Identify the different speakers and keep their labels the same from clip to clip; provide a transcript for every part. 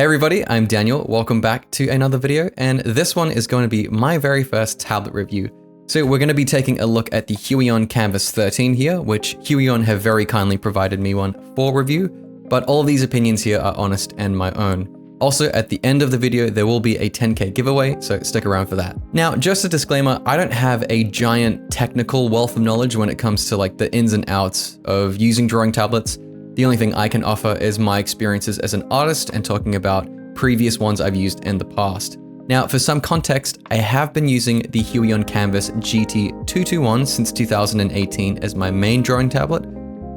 Speaker 1: everybody, I'm Daniel. Welcome back to another video, and this one is going to be my very first tablet review. So we're going to be taking a look at the Huion Kamvas 13 here, which Huion have very kindly provided me one for review, but all of these opinions here are honest and my own. Also, at the end of the video, there will be a 10K giveaway, so stick around for that. Now, just a disclaimer, I don't have a giant technical wealth of knowledge when it comes to like the ins and outs of using drawing tablets. The only thing I can offer is my experiences as an artist and talking about previous ones I've used in the past. Now, for some context, I have been using the Huion Kamvas GT221 since 2018 as my main drawing tablet,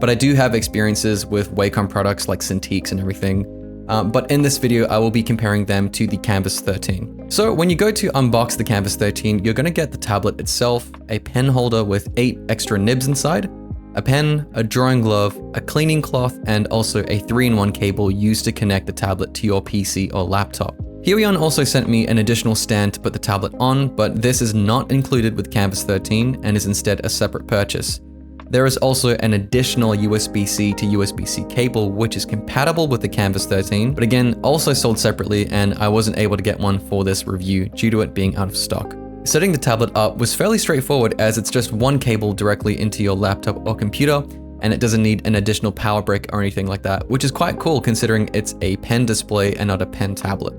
Speaker 1: but I do have experiences with Wacom products like Cintiqs and everything. But in this video, I will be comparing them to the Kamvas 13. So when you go to unbox the Kamvas 13, you're going to get the tablet itself, a pen holder with 8 extra nibs inside, a pen, a drawing glove, a cleaning cloth, and also a 3-in-1 cable used to connect the tablet to your PC or laptop. Huion also sent me an additional stand to put the tablet on, but this is not included with Kamvas 13 and is instead a separate purchase. There is also an additional USB-C to USB-C cable, which is compatible with the Kamvas 13, but again, also sold separately, and I wasn't able to get one for this review due to it being out of stock. Setting the tablet up was fairly straightforward, as it's just one cable directly into your laptop or computer, and it doesn't need an additional power brick or anything like that, which is quite cool considering it's a pen display and not a pen tablet.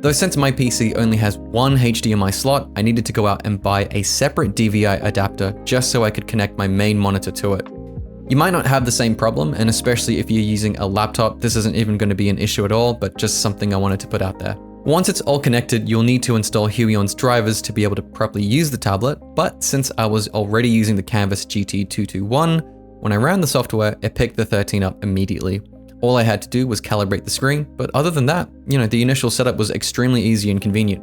Speaker 1: Though since my PC only has one HDMI slot, I needed to go out and buy a separate DVI adapter just so I could connect my main monitor to it. You might not have the same problem, and especially if you're using a laptop, this isn't even going to be an issue at all, but just something I wanted to put out there. Once it's all connected, you'll need to install Huion's drivers to be able to properly use the tablet, but since I was already using the Kamvas GT221, when I ran the software, it picked the 13 up immediately. All I had to do was calibrate the screen, but other than that, the initial setup was extremely easy and convenient.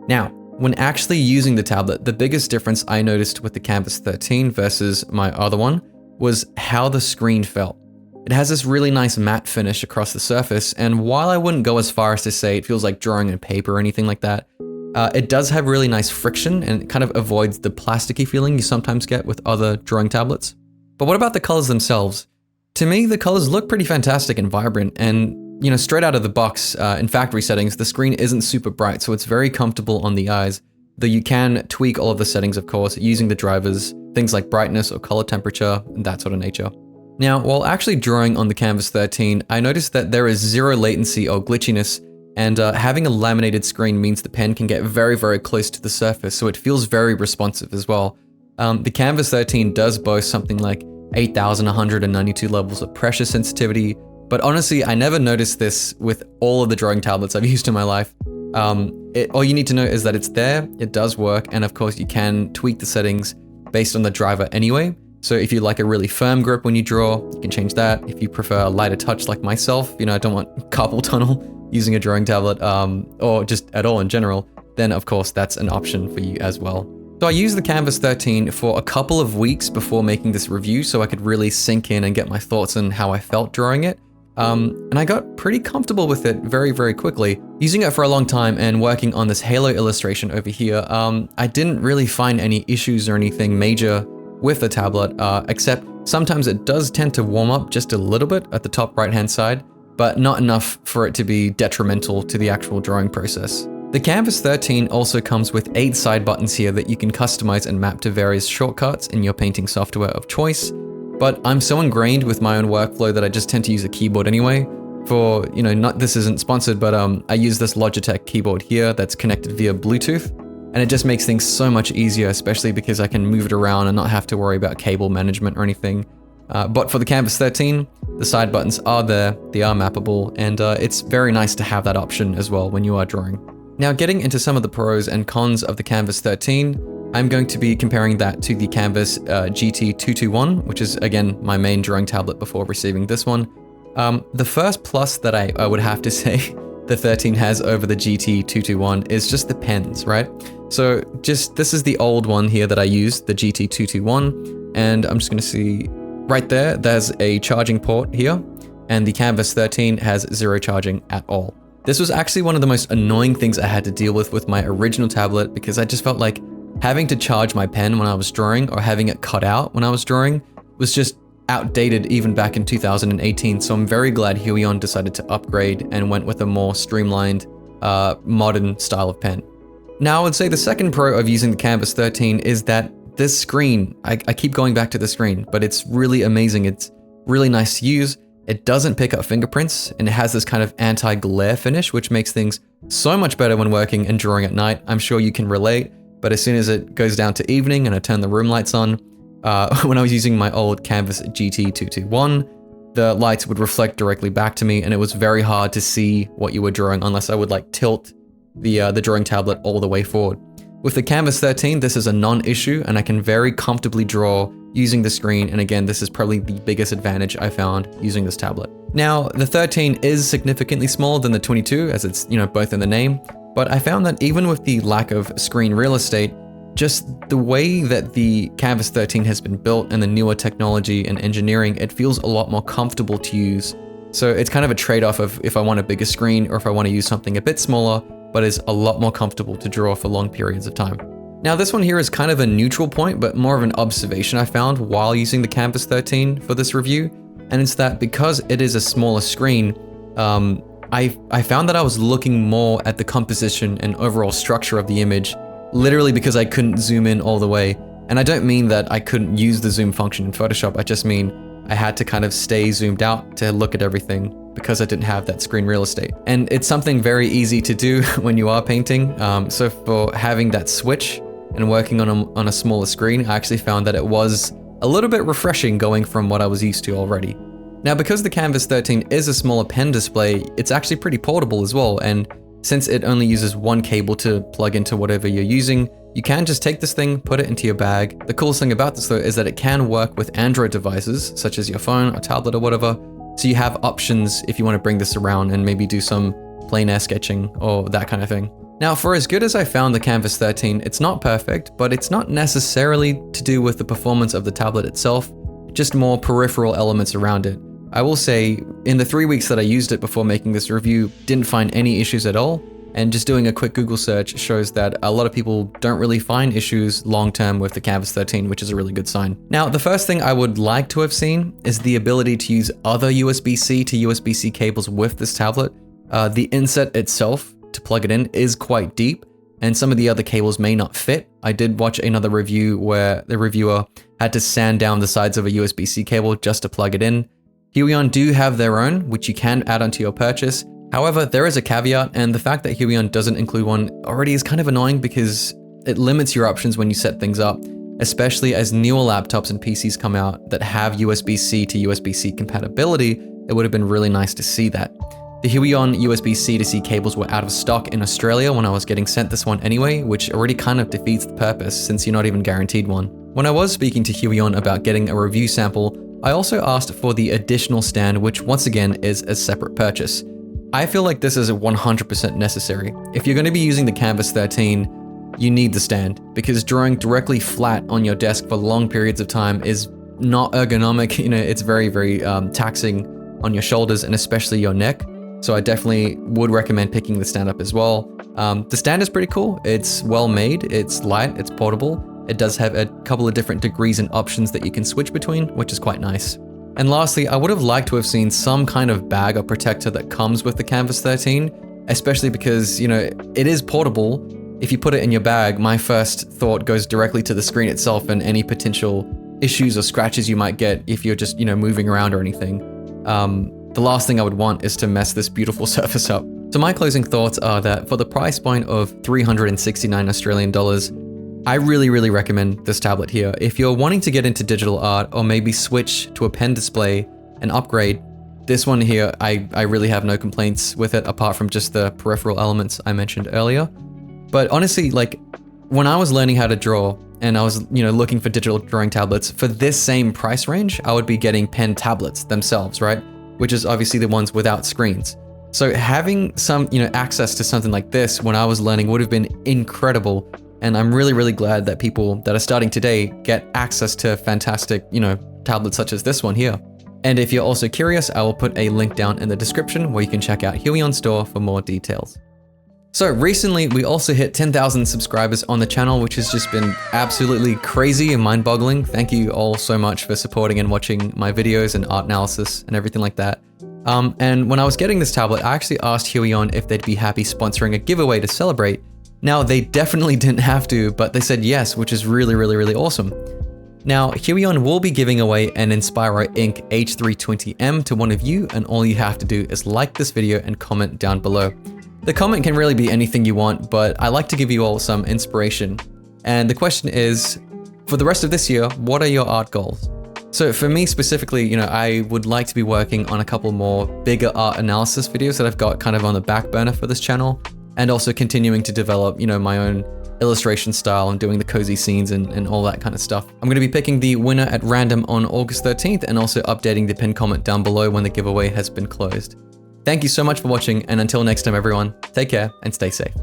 Speaker 1: Now, when actually using the tablet, the biggest difference I noticed with the Kamvas 13 versus my other one was how the screen felt. It has this really nice matte finish across the surface, and while I wouldn't go as far as to say it feels like drawing on paper or anything like that, it does have really nice friction and it kind of avoids the plasticky feeling you sometimes get with other drawing tablets. But what about the colors themselves? To me, the colors look pretty fantastic and vibrant, and straight out of the box, in factory settings, the screen isn't super bright, so it's very comfortable on the eyes, though you can tweak all of the settings, of course, using the drivers, things like brightness or color temperature, and that sort of nature. Now, while actually drawing on the Kamvas 13, I noticed that there is zero latency or glitchiness, and having a laminated screen means the pen can get very, very close to the surface, so it feels very responsive as well. The Kamvas 13 does boast something like 8,192 levels of pressure sensitivity, but honestly, I never noticed this with all of the drawing tablets I've used in my life. All you need to know is that it's there, it does work, and of course you can tweak the settings based on the driver anyway. So if you like a really firm grip when you draw, you can change that. If you prefer a lighter touch like myself, I don't want carpal tunnel using a drawing tablet, or just at all in general, then of course that's an option for you as well. So I used the Kamvas 13 for a couple of weeks before making this review so I could really sink in and get my thoughts on how I felt drawing it. And I got pretty comfortable with it very, very quickly. Using it for a long time and working on this halo illustration over here, I didn't really find any issues or anything major with the tablet, except sometimes it does tend to warm up just a little bit at the top right-hand side, but not enough for it to be detrimental to the actual drawing process. The Kamvas 13 also comes with 8 side buttons here that you can customize and map to various shortcuts in your painting software of choice, but I'm so ingrained with my own workflow that I just tend to use a keyboard anyway. For, this isn't sponsored, but I use this Logitech keyboard here that's connected via Bluetooth, and it just makes things so much easier, especially because I can move it around and not have to worry about cable management or anything. But for the Kamvas 13, the side buttons are there, they are mappable, and it's very nice to have that option as well when you are drawing. Now, getting into some of the pros and cons of the Kamvas 13, I'm going to be comparing that to the Kamvas GT221, which is again my main drawing tablet before receiving this one. The first plus that I would have to say the 13 has over the GT221 is just the pens, right? So this is the old one here that I used, the GT221, and I'm just gonna see right there, there's a charging port here, and the Kamvas 13 has zero charging at all. This was actually one of the most annoying things I had to deal with my original tablet, because I just felt like having to charge my pen when I was drawing or having it cut out when I was drawing was just outdated even back in 2018. So I'm very glad Huion decided to upgrade and went with a more streamlined, modern style of pen. Now I would say the second pro of using the Kamvas 13 is that this screen, I keep going back to the screen, but it's really amazing. It's really nice to use. It doesn't pick up fingerprints, and it has this kind of anti-glare finish, which makes things so much better when working and drawing at night. I'm sure you can relate, but as soon as it goes down to evening and I turn the room lights on, when I was using my old Kamvas GT221, the lights would reflect directly back to me, and it was very hard to see what you were drawing unless I would like tilt the drawing tablet all the way forward. With the Kamvas 13, this is a non-issue, and I can very comfortably draw using the screen, and again, this is probably the biggest advantage I found using this tablet. Now, the 13 is significantly smaller than the 22, as it's, both in the name, but I found that even with the lack of screen real estate, just the way that the Kamvas 13 has been built and the newer technology and engineering, it feels a lot more comfortable to use. So it's kind of a trade-off of if I want a bigger screen or if I want to use something a bit smaller, but is a lot more comfortable to draw for long periods of time. Now this one here is kind of a neutral point, but more of an observation I found while using the Kamvas 13 for this review, and it's that because it is a smaller screen, I found that I was looking more at the composition and overall structure of the image, literally because I couldn't zoom in all the way. And I don't mean that I couldn't use the zoom function in Photoshop, I just mean I had to kind of stay zoomed out to look at everything because I didn't have that screen real estate. And it's something very easy to do when you are painting. So for having that switch and working on a smaller screen, I actually found that it was a little bit refreshing going from what I was used to already. Now, because the Kamvas 13 is a smaller pen display, it's actually pretty portable as well. And since it only uses one cable to plug into whatever you're using, you can just take this thing, put it into your bag. The coolest thing about this though is that it can work with Android devices, such as your phone or tablet or whatever. So you have options if you want to bring this around and maybe do some plein air sketching or that kind of thing. Now, for as good as I found the Kamvas 13, it's not perfect, but it's not necessarily to do with the performance of the tablet itself, just more peripheral elements around it. I will say, in the 3 weeks that I used it before making this review, didn't find any issues at all, and just doing a quick Google search shows that a lot of people don't really find issues long-term with the Kamvas 13, which is a really good sign. Now, the first thing I would like to have seen is the ability to use other USB-C to USB-C cables with this tablet. The inset itself to plug it in is quite deep, and some of the other cables may not fit. I did watch another review where the reviewer had to sand down the sides of a USB-C cable just to plug it in. Huion do have their own, which you can add onto your purchase. However, there is a caveat, and the fact that Huion doesn't include one already is kind of annoying because it limits your options when you set things up, especially as newer laptops and PCs come out that have USB-C to USB-C compatibility. It would have been really nice to see that. The Huion USB-C to C cables were out of stock in Australia when I was getting sent this one anyway, which already kind of defeats the purpose since you're not even guaranteed one. When I was speaking to Huion about getting a review sample, I also asked for the additional stand, which once again is a separate purchase. I feel like this is 100% necessary. If you're going to be using the Kamvas 13, you need the stand, because drawing directly flat on your desk for long periods of time is not ergonomic. It's very, very taxing on your shoulders and especially your neck. So I definitely would recommend picking the stand up as well. The stand is pretty cool. It's well made, it's light, it's portable. It does have a couple of different degrees and options that you can switch between, which is quite nice. And lastly, I would have liked to have seen some kind of bag or protector that comes with the Kamvas 13, especially because, it is portable. If you put it in your bag, my first thought goes directly to the screen itself and any potential issues or scratches you might get if you're just, moving around or anything. The last thing I would want is to mess this beautiful surface up. So my closing thoughts are that for the price point of 369 Australian dollars, I really, really recommend this tablet here. If you're wanting to get into digital art or maybe switch to a pen display and upgrade, this one here, I really have no complaints with it apart from just the peripheral elements I mentioned earlier. But honestly, when I was learning how to draw and I was, looking for digital drawing tablets, for this same price range, I would be getting pen tablets themselves, right? Which is obviously the ones without screens. So having some, access to something like this when I was learning would have been incredible. And I'm really, really glad that people that are starting today get access to fantastic, tablets such as this one here. And if you're also curious, I will put a link down in the description where you can check out Huion Store for more details. So recently, we also hit 10,000 subscribers on the channel, which has just been absolutely crazy and mind-boggling. Thank you all so much for supporting and watching my videos and art analysis and everything like that. And when I was getting this tablet, I actually asked Huion if they'd be happy sponsoring a giveaway to celebrate. Now, they definitely didn't have to, but they said yes, which is really, really, really awesome. Now, Huion will be giving away an Inspiro Ink H320M to one of you, and all you have to do is like this video and comment down below. The comment can really be anything you want, but I like to give you all some inspiration. And the question is, for the rest of this year, what are your art goals? So for me specifically, I would like to be working on a couple more bigger art analysis videos that I've got kind of on the back burner for this channel, and also continuing to develop, my own illustration style and doing the cozy scenes and all that kind of stuff. I'm going to be picking the winner at random on August 13th and also updating the pinned comment down below when the giveaway has been closed. Thank you so much for watching, and until next time everyone, take care and stay safe.